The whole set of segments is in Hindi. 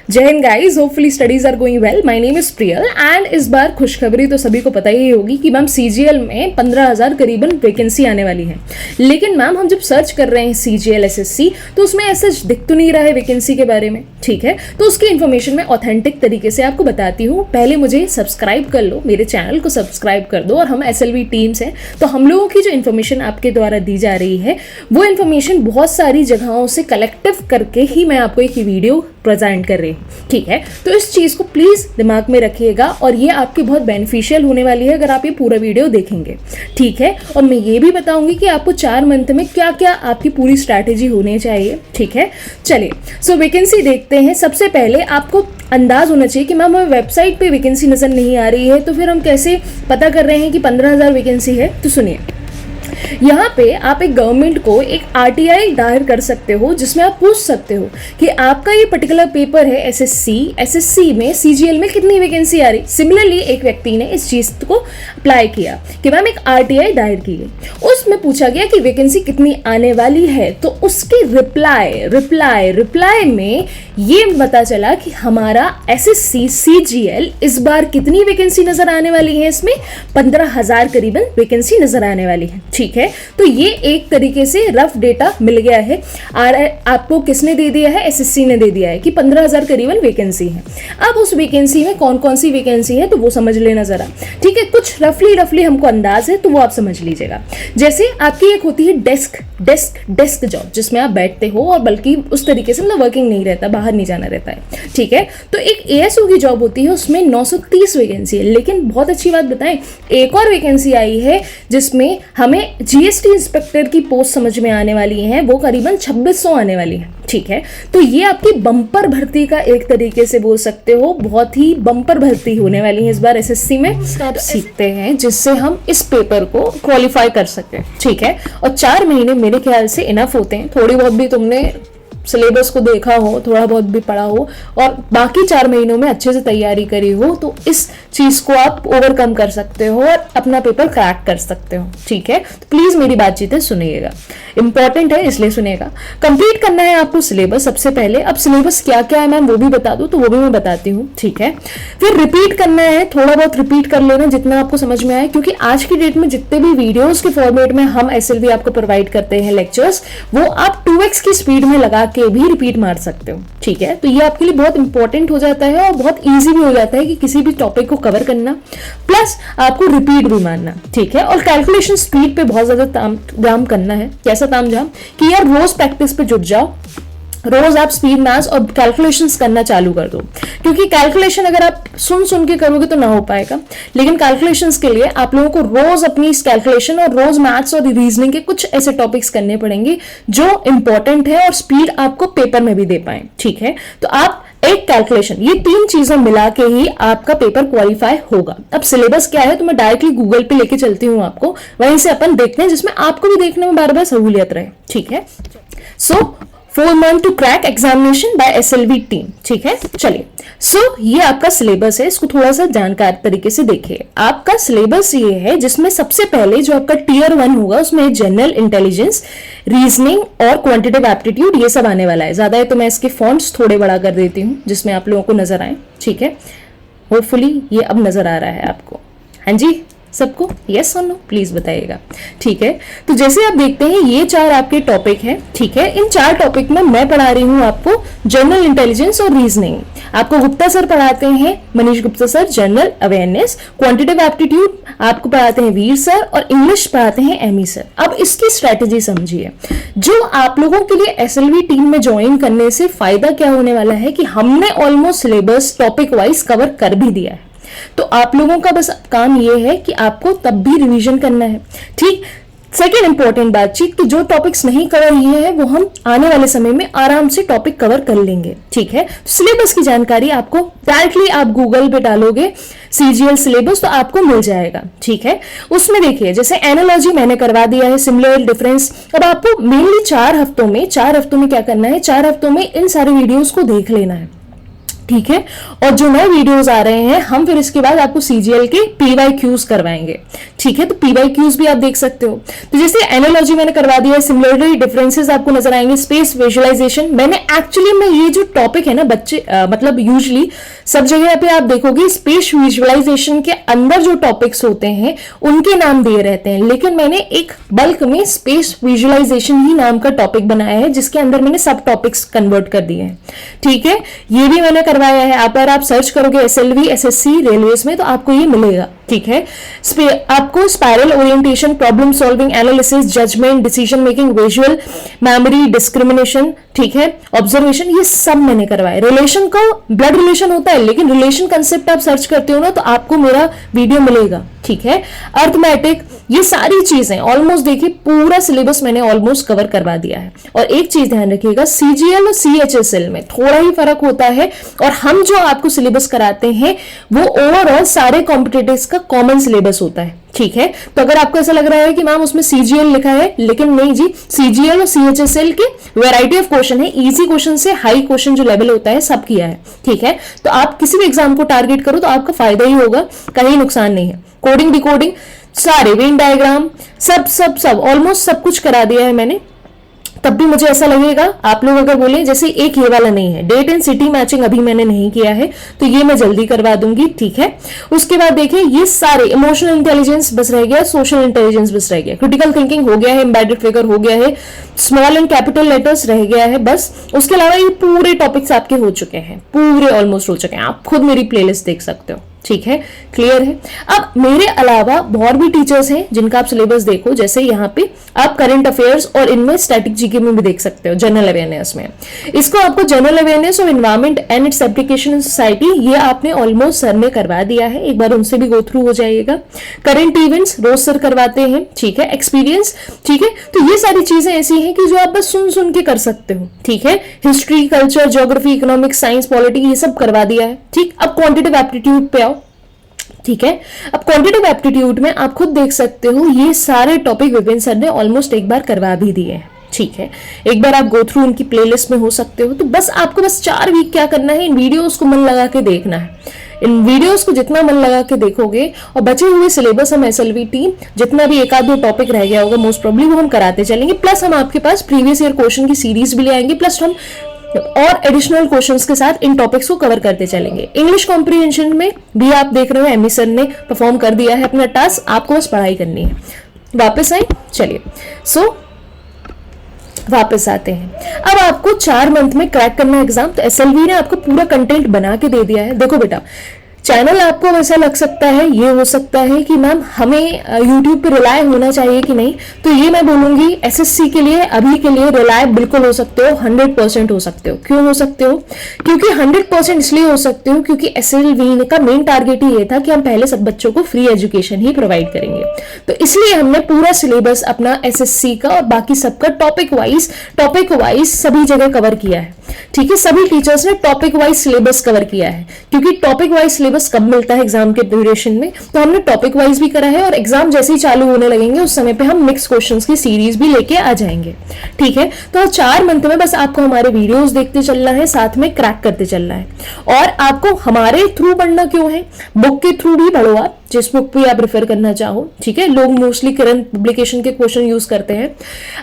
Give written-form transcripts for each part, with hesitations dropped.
जय हिंद guys, hopefully studies are going well. My name is Priyal and इस बार खुशखबरी तो सभी को पता ही होगी कि मैम सीजीएल में 15,000 करीबन वैकेंसी आने वाली है। लेकिन मैम हम जब सर्च कर रहे हैं सीजीएल एसएससी तो उसमें ऐसा दिख तो नहीं रहा है वैकेंसी के बारे में, ठीक है। तो उसकी इन्फॉर्मेशन मैं ऑथेंटिक तरीके से आपको बताती हूँ। पहले मुझे सब्सक्राइब कर लो, मेरे चैनल को सब्सक्राइब कर दो। और हम एसएलवी टीम्स हैं तो हम लोगों की जो इन्फॉर्मेशन आपके द्वारा दी जा रही है वो इन्फॉर्मेशन बहुत सारी जगहों से कलेक्टिव करके ही मैं आपको एक वीडियो प्रेजेंट कर रही हूँ, ठीक है। तो इस चीज़ को प्लीज़ दिमाग में रखिएगा और ये आपकी बहुत बेनिफिशियल होने वाली है अगर आप ये पूरा वीडियो देखेंगे, ठीक है। और मैं ये भी बताऊंगी कि आपको 4 मंथ में क्या क्या आपकी पूरी स्ट्रैटेजी होनी चाहिए, ठीक है। चलिए सो वैकेंसी देखते हैं। सबसे पहले आपको अंदाज होना चाहिए कि मैम हमें वेबसाइट पे वैकेंसी नज़र नहीं आ रही है तो फिर हम कैसे पता कर रहे हैं कि 15,000 वैकेंसी है। तो सुनिए, यहाँ पे आप एक गवर्नमेंट को एक आरटीआई दायर कर सकते हो जिसमें आप पूछ सकते हो कि आपका ये पर्टिकुलर पेपर है एसएससी में सीजीएल में कितनी वैकेंसी आ रही। सिमिलरली एक व्यक्ति ने इस चीज़ को अप्लाई किया कि मैम एक आरटीआई दायर की गई, उसमें पूछा गया कि वैकेंसी कितनी आने वाली है। तो उसकी रिप्लाई में ये पता चला कि हमारा एसएससी सीजीएल इस बार कितनी वैकेंसी नजर आने वाली है, इसमें 15,000 करीबन वैकेंसी नजर आने वाली है, ठीक है। तो ये एक तरीके से रफ डेटा मिल गया है। आपको किसने दे दिया है? एसएससी ने दे दिया है कि 15,000 करीबन वैकेंसी है। अब उस वैकेंसी में कौन कौन सी वैकेंसी है तो वो समझ लेना जरा, ठीक है। कुछ रफली हमको अंदाज है तो वो आप समझ लीजिएगा। जैसे आपकी एक होती है डेस्क जॉब जिसमें आप बैठते हो और बल्कि उस तरीके से मतलब वर्किंग नहीं रहता, बाहर नहीं जाना रहता है, ठीक है। तो एक एएसओ की जॉब होती है, उसमें 930 वैकेंसी है। लेकिन बहुत अच्छी बात बताएं, एक और वैकेंसी आई है जिसमें हमें जीएसटी इंस्पेक्टर की पोस्ट समझ में आने वाली है, वो करीबन 2600 आने वाली है, ठीक है। तो ये आपकी बम्पर भर्ती का एक तरीके से बोल सकते हो, बहुत ही बम्पर भर्ती होने वाली है इस बार एसएससी में। आप सीखते हैं जिससे हम इस पेपर को क्वालिफाई कर सकें, ठीक है। और 4 महीने मेरे ख्याल से इनफ होते हैं। थोड़ी बहुत भी तुमने सिलेबस को देखा हो, थोड़ा बहुत भी पढ़ा हो और बाकी 4 महीनों में अच्छे से तैयारी करी हो तो इस चीज़ को आप ओवरकम कर सकते हो और अपना पेपर क्रैक कर सकते हो, ठीक है। तो प्लीज़ मेरी बातचीतें सुनिएगा, इंपॉर्टेंट है इसलिए सुनिएगा। कंप्लीट करना है आपको सिलेबस सबसे पहले। अब सिलेबस क्या क्या है मैम वो भी बता दूँ तो वो भी मैं बताती हूँ, ठीक है। फिर रिपीट करना है, थोड़ा बहुत रिपीट कर लेना जितना आपको समझ में आए, क्योंकि आज की डेट में जितने भी वीडियोज़ के फॉर्मेट में हम एसएलवी आपको प्रोवाइड करते हैं लेक्चर्स, वो आप 2x की स्पीड में लगा के भी रिपीट मार सकते हो, ठीक है। तो ये आपके लिए बहुत इंपॉर्टेंट हो जाता है और बहुत इजी भी हो जाता है कि किसी भी टॉपिक को कवर करना प्लस आपको रिपीट भी मारना, ठीक है। और कैलकुलेशन स्पीड पे बहुत ज्यादा तामझाम करना है। कैसा तामझाम कि यार रोज प्रैक्टिस पे जुट जाओ, रोज आप स्पीड मैथ्स और कैलकुलेशंस करना चालू कर दो, क्योंकि कैलकुलेशन अगर आप सुन के करोगे तो ना हो पाएगा। लेकिन कैलकुलेशंस के लिए आप लोगों को रोज अपनी इस कैलकुलेशन और रोज मैथ्स और रीजनिंग के कुछ ऐसे टॉपिक्स करने पड़ेंगे जो इंपॉर्टेंट है और स्पीड आपको पेपर में भी दे पाए, ठीक है। तो आप एक कैलकुलेशन, ये 3 चीजें मिला के ही आपका पेपर क्वालिफाई होगा। अब सिलेबस क्या है तो मैं डायरेक्टली गूगल पे लेके चलती हूँ आपको, वहीं से अपन देखते हैं जिसमें आपको भी देखने में बार बार सहूलियत रहे, ठीक है। So 4 month to crack examination by SLV team, ठीक है। चलिए सो ये आपका सिलेबस है, इसको थोड़ा सा जानकार तरीके से देखिए। आपका सिलेबस ये है जिसमें सबसे पहले जो आपका टियर 1 होगा उसमें जनरल इंटेलिजेंस, रीजनिंग और क्वांटिटेटिव एप्टीट्यूड ये सब आने वाला है। ज्यादा है तो मैं इसके फॉन्ट्स थोड़े बड़ा कर देती हूँ जिसमें आप लोगों को नजर आए, ठीक है। होपफुली ये अब नजर आ रहा है आपको, हाँ जी सबको, यस और नो प्लीज बताइएगा, ठीक है। तो जैसे आप देखते हैं ये 4 आपके टॉपिक हैं, ठीक है। इन 4 टॉपिक में मैं पढ़ा रही हूँ आपको जनरल इंटेलिजेंस और रीजनिंग। आपको गुप्ता सर पढ़ाते हैं, Manish Gupta sir general awareness, quantitative aptitude आपको पढ़ाते हैं वीर सर और इंग्लिश पढ़ाते हैं एमी सर। अब इसकी स्ट्रेटेजी समझिए। जो आप लोगों के लिए एसएलवी टीम में ज्वाइन करने से फायदा क्या होने वाला है कि हमने almost syllabus topic wise cover कर भी दिया है। तो आप लोगों का बस काम ये है कि आपको तब भी रिवीजन करना है, ठीक। सेकेंड इंपॉर्टेंट बातचीत कि जो टॉपिक्स नहीं कवर किए हैं वो हम आने वाले समय में आराम से टॉपिक कवर कर लेंगे, ठीक है। सिलेबस की जानकारी आपको डायरेक्टली आप गूगल पे डालोगे सीजीएल सिलेबस तो आपको मिल जाएगा, ठीक है। उसमें देखिए जैसे एनालॉजी मैंने करवा दिया है, सिमिलर डिफरेंस। अब आपको मेनली 4 हफ्तों में क्या करना है, 4 हफ्तों में इन सारे वीडियोस को देख लेना है, ठीक है। और जो नए वीडियोस आ रहे हैं हम फिर इसके बाद आपको सीजीएल के पीवाईक्यूज करवाएंगे, ठीक है। तो PYQs भी आप देख सकते हो। तो जैसे एनालॉजी मैंने करवा दिया है, सिमिलरिटी डिफरेंसेस आपको नजर आएंगे, स्पेस विजुअलाइजेशन। मैंने एक्चुअली में ये जो टॉपिक है ना बच्चे मतलब यूजली सब जगह पे आप देखोगे स्पेस विजुअलाइजेशन के अंदर जो टॉपिक्स होते हैं उनके नाम दिए रहते हैं, लेकिन मैंने एक बल्क में स्पेस विजुअलाइजेशन ही नाम का टॉपिक बनाया है जिसके अंदर मैंने सब टॉपिक्स कन्वर्ट कर दिए हैं। ठीक है, ये भी मैंने करवाया है। अगर आप सर्च करोगे SLV SSC रेलवेज में तो आपको ये मिलेगा। ठीक है, आपको spiral orientation, problem solving, analysis, judgement, decision making, visual memory, discrimination, ठीक है, ऑब्जर्वेशन, ये सब मैंने करवाया। रिलेशन को ब्लड रिलेशन होता है, लेकिन रिलेशन कंसेप्ट आप सर्च करते हो ना तो आपको मेरा वीडियो मिलेगा। ठीक है, अर्थमेटिक, ये सारी चीजें ऑलमोस्ट देखिए पूरा सिलेबस मैंने ऑलमोस्ट कवर करवा दिया है। और एक चीज ध्यान रखिएगा, CGL और CHSL में थोड़ा ही फर्क होता है, और हम जो आपको सिलेबस कराते हैं वो ओवरऑल सारे कॉम्पिटिटिव्स का कॉमन सिलेबस होता है। ठीक है, तो अगर आपको ऐसा लग रहा है कि मैम उसमें CGL लिखा है, लेकिन नहीं जी, CGL और CHSL के वैरायटी ऑफ क्वेश्चन है, इजी क्वेश्चन से हाई क्वेश्चन जो लेवल होता है सब किया है। ठीक है, तो आप किसी भी एग्जाम को टारगेट करो तो आपका फायदा ही होगा, कहीं नुकसान नहीं है। कोडिंग डिकोडिंग सारे, वेन डायग्राम, सब ऑलमोस्ट सब कुछ करा दिया है मैंने। तब भी मुझे ऐसा लगेगा आप लोग अगर बोले जैसे एक ये वाला नहीं है, डेट एंड सिटी मैचिंग अभी मैंने नहीं किया है तो ये मैं जल्दी करवा दूंगी। ठीक है, उसके बाद देखिए ये सारे इमोशनल इंटेलिजेंस बस रह गया, सोशल इंटेलिजेंस बस रह गया, क्रिटिकल थिंकिंग हो गया है, एम्बेडेड फिगर हो गया है, स्मॉल एंड कैपिटल लेटर्स रह गया है बस। उसके अलावा ये पूरे टॉपिक्स आपके हो चुके हैं, पूरे ऑलमोस्ट हो चुके हैं। आप खुद मेरी प्लेलिस्ट देख सकते हो। ठीक है, क्लियर है। अब मेरे अलावा और भी टीचर्स हैं जिनका आप सिलेबस देखो, जैसे यहाँ पे आप करंट अफेयर्स और इनमें स्टैटिक जीके में भी देख सकते हो, जनरल अवेयरनेस में। इसको आपको general awareness of environment and its application in society, ये आपने ऑलमोस्ट सर ने करवा दिया है, एक बार उनसे भी गो थ्रू हो जाइएगा। करंट इवेंट्स रोज सर करवाते हैं। ठीक है, एक्सपीरियंस, ठीक है, तो ये सारी चीजें ऐसी हैं कि जो आप बस सुन सुन के कर सकते हो। ठीक है, history, culture, geography, economics, science, polity, ये सब करवा दिया है। ठीक, अब क्वांटिटेटिव एप्टीट्यूड पे आओ। ठीक है, अब क्वांटिटेटिव एप्टीट्यूड में आप खुद देख सकते हो ये सारे टॉपिक विपिन सर ने ऑलमोस्ट एक बार करवा भी दिए हैं। ठीक है, एक बार आप गो थ्रू उनकी प्लेलिस्ट में हो सकते हो। तो बस आपको बस 4 वीक क्या करना है, इन वीडियोस को मन लगा के देखना है। इन वीडियोस को जितना मन लगा के देखोगे और बचे हुए सिलेबस हम SLV टीम जितना भी एक आध दो टॉपिक रह गया होगा मोस्ट प्रोबेबली वो हम कराते चलेंगे, प्लस हम आपके पास प्रीवियस ईयर क्वेश्चन की सीरीज भी ले आएंगे, प्लस हम और एडिशनल क्वेश्चंस के साथ इन टॉपिक्स को कवर करते चलेंगे। इंग्लिश कॉम्प्रिहेंशन में भी आप देख रहे हो एमी सर ने परफॉर्म कर दिया है अपना टास्क, आपको बस पढ़ाई करनी है। वापस आए, चलिए वापस आते हैं। अब आपको 4 मंथ में क्रैक करना है एग्जाम, तो SLV ने आपको पूरा कंटेंट बना के दे दिया है। देखो बेटा, चैनल आपको वैसा लग सकता है, ये हो सकता है कि मैम हमें YouTube पे रिलाय होना चाहिए कि नहीं, तो ये मैं बोलूंगी SSC के लिए अभी के लिए रिलाय बिल्कुल हो सकते हो, 100% हो सकते हो। क्यों हो सकते हो? क्योंकि 100% इसलिए हो सकते हो क्योंकि SLV का मेन टारगेट ही ये था कि हम पहले सब बच्चों को फ्री एजुकेशन ही प्रोवाइड करेंगे, तो इसलिए हमने पूरा सिलेबस अपना SSC का और बाकी सबका टॉपिक वाइज सभी जगह कवर किया है। ठीक है, सभी टीचर्स ने टॉपिक वाइज सिलेबस कवर किया है, क्योंकि टॉपिक वाइज सिलेबस कब मिलता है एग्जाम के ड्यूरेशन में, तो हमने टॉपिक वाइज भी करा है और एग्जाम जैसे ही चालू होने लगेंगे उस समय पे हम मिक्स क्वेश्चंस की सीरीज भी लेके आ जाएंगे। ठीक है, तो 4 मंथ में बस आपको हमारे वीडियोस देखते चलना है, साथ में क्रैक करते चलना है। और आपको हमारे थ्रू पढ़ना क्यों है, बुक के थ्रू भी पढ़ो आप, जिस बुक भी आप रेफर करना चाहो। ठीक है, लोग मोस्टली करंट पब्लिकेशन के क्वेश्चन यूज करते हैं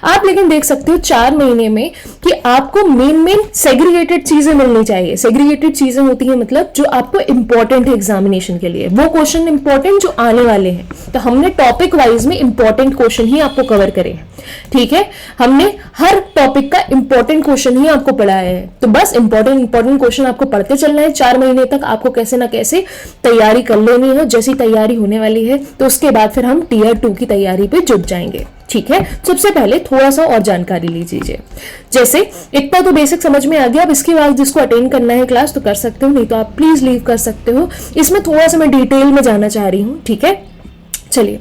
आप, लेकिन देख सकते हो 4 महीने में कि आपको मेन सेग्रीगेटेड चीजें मिलनी चाहिए। सेग्रीगेटेड चीजें होती है मतलब जो आपको इंपॉर्टेंट है एग्जामिनेशन के लिए, वो क्वेश्चन इंपॉर्टेंट जो आने वाले हैं, तो हमने टॉपिक वाइज में इंपॉर्टेंट क्वेश्चन ही आपको कवर करे हैं। ठीक है, हमने हर टॉपिक का इंपॉर्टेंट क्वेश्चन ही आपको पढ़ाया है, तो बस इंपॉर्टेंट क्वेश्चन आपको पढ़ते चलना है। 4 महीने तक आपको कैसे ना कैसे तैयारी कर लेनी है, जैसी तैयारी होने वाली है तो उसके बाद फिर हम Tier 2 की तैयारी पे जुट जाएंगे। ठीक है, सबसे पहले थोड़ा सा और जानकारी लीजिए, जैसे इतना तो बेसिक समझ में आ गया, अब इसके बाद जिसको अटेंड करना है क्लास तो कर सकते हो, नहीं तो आप प्लीज लीव कर सकते हो। इसमें थोड़ा सा मैं डिटेल में जाना चाह रही हूँ। ठीक है, चलिए,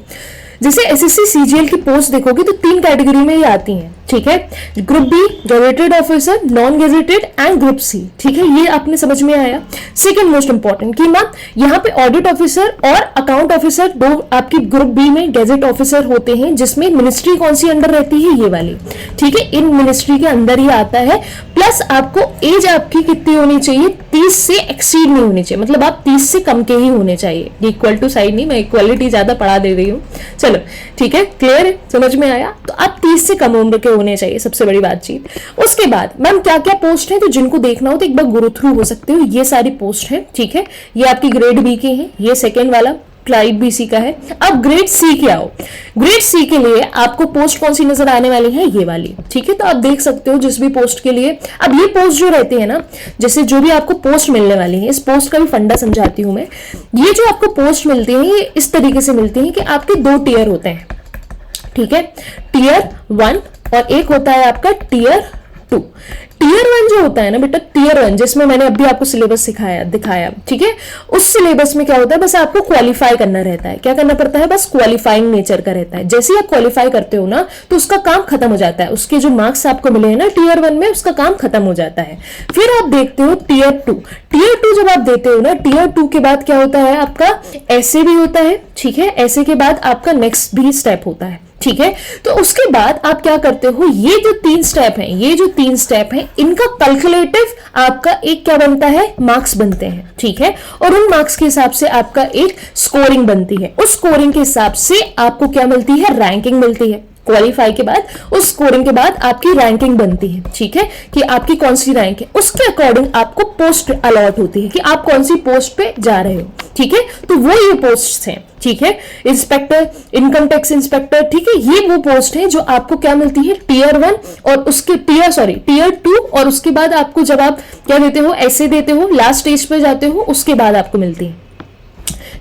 जैसे SSC CGL की पोस्ट देखोगे तो 3 कैटेगरी में ही आती हैं। ठीक है। Group B gazetted officer, non gazetted and group C, ठीक है, ये आपने समझ में आया। सेकंड मोस्ट इंपॉर्टेंट कि मैम यहाँ पे ऑडिट ऑफिसर और अकाउंट ऑफिसर दो आपकी ग्रुप बी में गैजेट ऑफिसर होते हैं, जिसमें मिनिस्ट्री कौन सी अंडर रहती है, ये वाली, ठीक है, इन मिनिस्ट्री के अंदर ही आता है। प्लस आपको एज आपकी कितनी होनी चाहिए, 30 से एक्सीड नहीं होनी चाहिए, मतलब आप 30 से कम के ही होने चाहिए। इक्वल टू साइड नहीं, मैं इक्वालिटी ज्यादा पढ़ा दे रही हूँ, चलो ठीक है, क्लियर है, समझ में आया। तो आप 30 से कम उम्र के होने चाहिए, सबसे बड़ी बातचीत। उसके बाद मैम क्या क्या पोस्ट है, तो जिनको देखना हो तो एक बार गो थ्रू हो सकते हो, ये सारी पोस्ट है, ठीक है, ये आपकी ग्रेड बी के हैं, ये सेकेंड वाला क्लाइड बीसी का है। अब ग्रेड सी के आओ, ग्रेड सी के लिए आपको पोस्ट कौन सी नजर आने वाली है, ये वाली, ठीक है। तो आप देख सकते हो जिस भी पोस्ट के लिए, अब ये पोस्ट जो रहती है ना, जैसे जो भी आपको पोस्ट मिलने वाली है, इस पोस्ट का भी फंडा समझाती हूं मैं। ये जो आपको पोस्ट मिलती है ये इस तरीके से मिलती है कि आपके 2 टीयर होते हैं, ठीक है, टीयर 1 और एक होता है आपका टीयर 2। टीयर 1 जो होता है ना बेटा, टीयर 1 जिसमें मैंने अभी आपको सिलेबस दिखाया, ठीक है, उस सिलेबस में क्या होता है, बस आपको क्वालिफाई करना रहता है। क्या करना पड़ता है, बस क्वालिफाइंग नेचर का रहता है। जैसे ही आप क्वालिफाई करते हो ना, तो उसका काम खत्म हो जाता है, उसके जो मार्क्स आपको मिले हैं ना टीयर 1 में, उसका काम खत्म हो जाता है। फिर आप देखते हो टीयर 2। टीयर 2 जब आप देते हो ना, टीयर 2 के बाद क्या होता है, आपका ऐसे भी होता है, ठीक है, ऐसे के बाद आपका नेक्स्ट भी स्टेप होता है, ठीक है। तो उसके बाद आप क्या करते हो, ये जो 3 स्टेप हैं, ये जो 3 स्टेप हैं, इनका कैलकुलेटिव आपका एक क्या बनता है, मार्क्स बनते हैं, ठीक है। और उन मार्क्स के हिसाब से आपका एक स्कोरिंग बनती है, उस स्कोरिंग के हिसाब से आपको क्या मिलती है, रैंकिंग मिलती है। क्वालिफाई के बाद उस स्कोरिंग के बाद आपकी रैंकिंग बनती है, ठीक है, कि आपकी कौन सी रैंक है, उसके अकॉर्डिंग आपको पोस्ट अलॉट होती है कि आप कौन सी पोस्ट पे जा रहे हो, ठीक है। तो वो ये पोस्ट हैं, ठीक है, इंस्पेक्टर, इनकम टैक्स इंस्पेक्टर, ठीक है, ये वो पोस्ट है जो आपको क्या मिलती है, टीयर 1 और उसके टीयर 2 और उसके बाद आपको जब आप क्या देते हो, ऐसे देते हो, लास्ट स्टेज पे जाते हो, उसके बाद आपको मिलती है।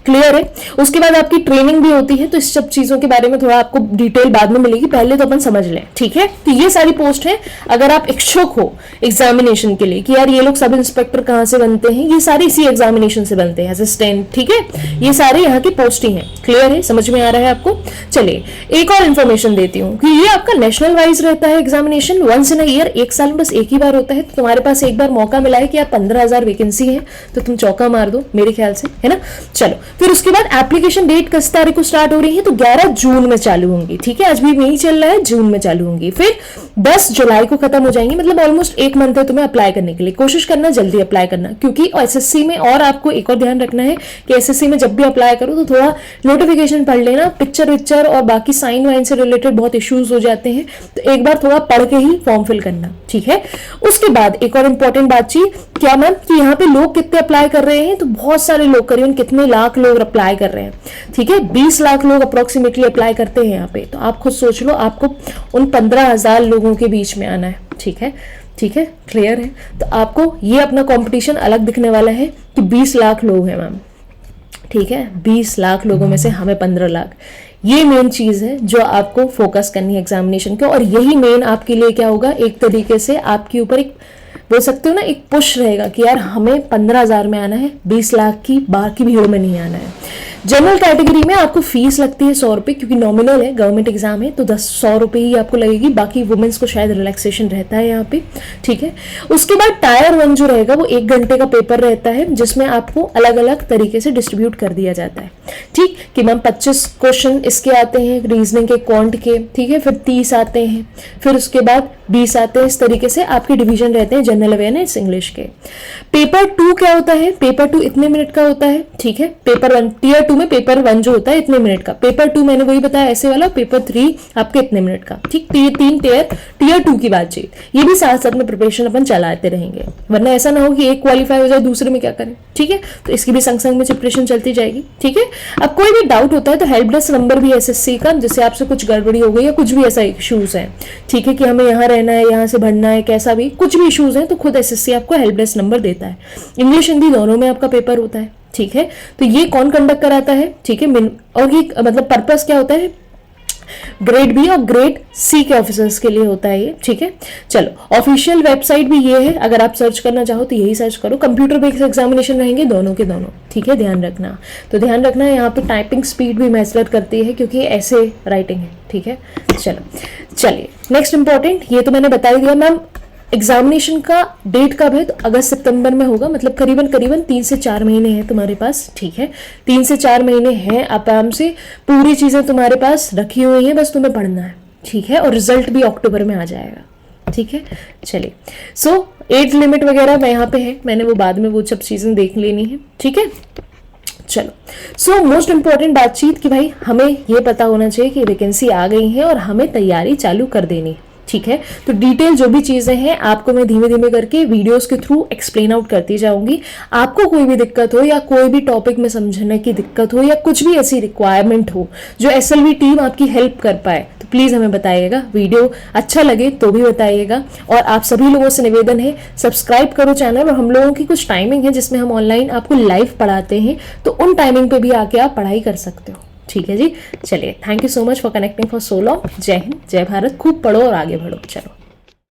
क्लियर है। उसके बाद आपकी ट्रेनिंग भी होती है, तो इस सब चीजों के बारे में थोड़ा आपको डिटेल बाद में मिलेगी, पहले तो अपन समझ लें, ठीक है। तो ये सारी पोस्ट है, अगर आप इच्छुक हो एग्जामिनेशन के लिए कि यार ये लोग सब इंस्पेक्टर कहां से बनते हैं, ये सारे इसी एग्जामिनेशन से बनते हैं, असिस्टेंट, ठीक है, ये सारे यहाँ की पोस्ट ही हैं। क्लियर है, समझ में आ रहा है आपको। चलिए एक और इन्फॉर्मेशन देती हूँ कि ये आपका नेशनल वाइज रहता है examination, once in a year, एक साल में बस एक ही बार होता है। तो तुम्हारे पास एक बार मौका मिला है कि यार 15,000 वैकेंसी है, तो तुम चौका मार दो मेरे ख्याल से, है ना। चलो फिर उसके बाद एप्लीकेशन डेट किस तारीख को स्टार्ट हो रही है, तो 11 जून में चालू होंगी, ठीक है, आज भी यही चल रहा है, जून में चालू होंगी, फिर 10 जुलाई को खत्म हो जाएंगी, मतलब ऑलमोस्ट 1 मंथ है तुम्हें अप्लाई करने के लिए। कोशिश करना जल्दी अप्लाई करना, क्योंकि एसएससी में और आपको एक और ध्यान रखना है कि एसएससी में जब भी अप्लाई करो तो थोड़ा नोटिफिकेशन पढ़ लेना, पिक्चर विक्चर और बाकी साइन वाइन से रिलेटेड बहुत इश्यूज हो जाते हैं, तो एक बार थोड़ा पढ़ के ही फॉर्म फिल करना, ठीक है। उसके बाद एक और इंपॉर्टेंट बातचीत क्या मैम, कि यहाँ पे लोग कितने अप्लाई कर रहे हैं, तो बहुत सारे लोग, करीबन कितने लाख लोग अप्लाई कर रहे हैं, ठीक है, 20 लाख लोग अप्रोक्सीमेटली अप्लाई करते हैं यहाँ पे। तो आप खुद सोच लो, आपको उन 15,000 लोगों के बीच में आना है, ठीक है, ठीक है, क्लियर है। तो आपको ये अपना कंपटीशन अलग दिखने वाला है कि 20 लाख लोग हैं मैम, ठीक है, 20 लाख लोगों में से हमें 15 लाख, ये मेन चीज है जो आपको फोकस करनी है एग्जामिनेशन के। और यही मेन आपके लिए क्या होगा, एक तरीके से आपके ऊपर एक बोल सकते हो ना, एक पुश रहेगा कि यार हमें 15,000 में आना है, 20 लाख की बाहर की भीड़ में नहीं आना है। जनरल कैटेगरी में आपको फीस लगती है 100 रुपए, क्योंकि नॉमिनल है, गवर्नमेंट एग्जाम है, तो 100 रुपए ही आपको लगेगी, बाकी वुमेन्स को शायद रिलैक्सेशन रहता है यहाँ पे, ठीक है। उसके बाद टायर 1 जो रहेगा वो 1 घंटे का पेपर रहता है, जिसमें आपको अलग अलग तरीके से डिस्ट्रीब्यूट कर दिया जाता है, ठीक, कि मैम 25 क्वेश्चन इसके आते हैं रीजनिंग के, क्वांट के, ठीक है, फिर 30 आते हैं, फिर उसके बाद 20 आते हैं, इस तरीके से आपके डिवीजन रहते हैं जनरल अवेयरनेस इंग्लिश के। पेपर 2 क्या होता है, पेपर 2 इतने मिनट का होता है, ठीक है। पेपर 1 टीयर 2 में पेपर 1 जो होता है इतने मिनट का, पेपर 2 मैंने वही बताया ऐसे वाला, पेपर 3 आपके इतने मिनट का, ठीक। तो ये 3 टीयर 2 की बातचीत, ये भी साथ साथ में प्रिपरेशन अपन चलाते रहेंगे, वरना ऐसा ना हो कि एक क्वालिफाई हो जाए दूसरे में क्या करें, ठीक है। तो इसकी भी संग संग में प्रिपरेशन चलती जाएगी, ठीक है। अब कोई भी डाउट होता है तो हेल्प डेस्क नंबर भी एसएससी का, जैसे आपसे कुछ गड़बड़ी हो गई या कुछ भी ऐसा इश्यूज है, ठीक है, कि हमें यहाँ रहना है, यहाँ से भरना है, कैसा भी कुछ भी इश्यूज है, तो खुद एसएससी आपको हेल्प डेस्क नंबर देता है। इंग्लिश हिंदी दोनों में आपका पेपर होता है, ठीक है। तो ये कौन कंडक्ट कराता है, ठीक है, और ये मतलब पर्पस क्या होता है, ग्रेड बी और ग्रेड सी के ऑफिसर्स के लिए होता है ये, ठीक है। चलो ऑफिशियल वेबसाइट भी ये है, अगर आप सर्च करना चाहो तो यही सर्च करो। कंप्यूटर बेस्ड एग्जामिनेशन रहेंगे दोनों के दोनों, ठीक है, ध्यान रखना। तो ध्यान रखना यहाँ पे टाइपिंग स्पीड भी मैटर करती है क्योंकि ऐसे राइटिंग है, ठीक है। चलिए नेक्स्ट इंपॉर्टेंट, ये तो मैंने बता ही दिया मैम। एग्जामिनेशन का डेट कब है? तो अगस्त सितंबर में होगा, मतलब करीबन 3 से 4 महीने हैं तुम्हारे पास, ठीक है। 3 से 4 महीने हैं, आराम से पूरी चीजें तुम्हारे पास रखी हुई हैं, बस तुम्हें पढ़ना है, ठीक है। और रिजल्ट भी अक्टूबर में आ जाएगा, ठीक है। चलिए सो एज लिमिट वगैरह मैं यहाँ पे है, मैंने वो बाद में वो सब चीजें देख लेनी है, ठीक है। चलो सो मोस्ट इंपॉर्टेंट बातचीत कि भाई हमें ये पता होना चाहिए कि वैकेंसी आ गई है और हमें तैयारी चालू कर देनी है, ठीक है। तो डिटेल जो भी चीजें हैं आपको मैं धीमे धीमे करके वीडियोस के थ्रू एक्सप्लेन आउट करती जाऊंगी। आपको कोई भी दिक्कत हो या कोई भी टॉपिक में समझने की दिक्कत हो या कुछ भी ऐसी रिक्वायरमेंट हो जो SLV टीम आपकी हेल्प कर पाए तो प्लीज हमें बताइएगा। वीडियो अच्छा लगे तो भी बताइएगा। और आप सभी लोगों से निवेदन है सब्सक्राइब करो चैनल। और हम लोगों की कुछ टाइमिंग है जिसमें हम ऑनलाइन आपको लाइव पढ़ाते हैं, तो उन टाइमिंग पे भी आके आप पढ़ाई कर सकते हो, ठीक है जी। चलिए thank you so much for connecting for so long. जय हिंद, जय भारत, खूब पढ़ो और आगे बढ़ो। चलो।